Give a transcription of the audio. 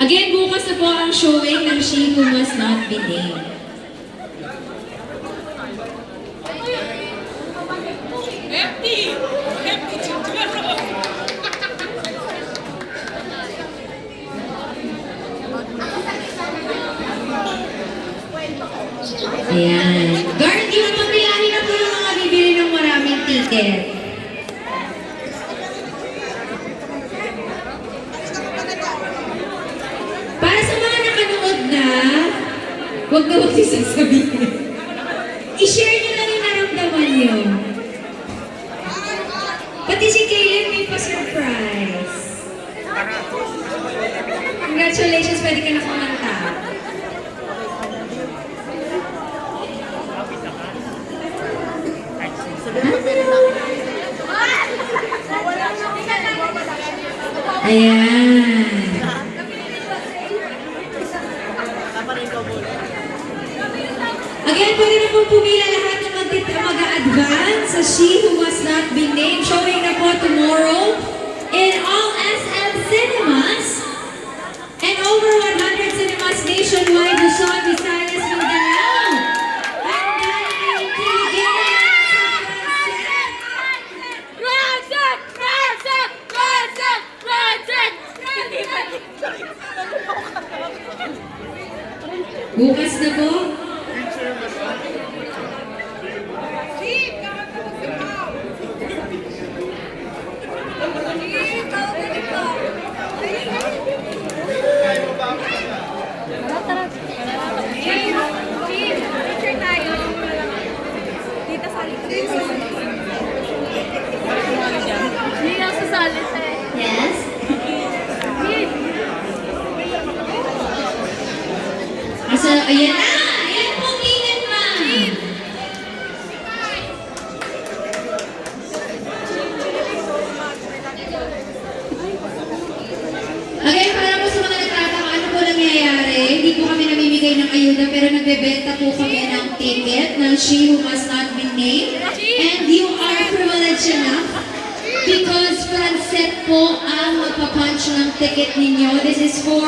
Again, bukas na po ang showing ng She Who Must Not Be Named. Empty! Empty siguro! Ayan. Guard, di mo pagbilahin na po yung mga bibili ng maraming ticket. Para sa mga nakanood na, huwag na huwag yung sasabihin. I-share nyo lang yung naramdaman nyo. Pati si Kaylin may pa-surprise. Congratulations, pwede ka na kumanta. Ayan. Again, pwede na pong pumila lahat ng mag-a-advance sa She Who Must Not Be Named. Showing na po tomorrow in all SM cinemas and over 100 cinemas nationwide, Luzon, Visayas, Mindanao. And dahil may intelligent bukas na po. Yes? Asa, ayan na! Ayan po, tingin ma! Okay, para po sa mga nagtataka, ano po nangyayari? Hindi po kami namimigay ng ayuda, pero nagbebenta po kami ng ticket ng She Who Must Not Be Named. And you are privileged enough because Francet po ang magpapunch ng ticket ninyo. This is for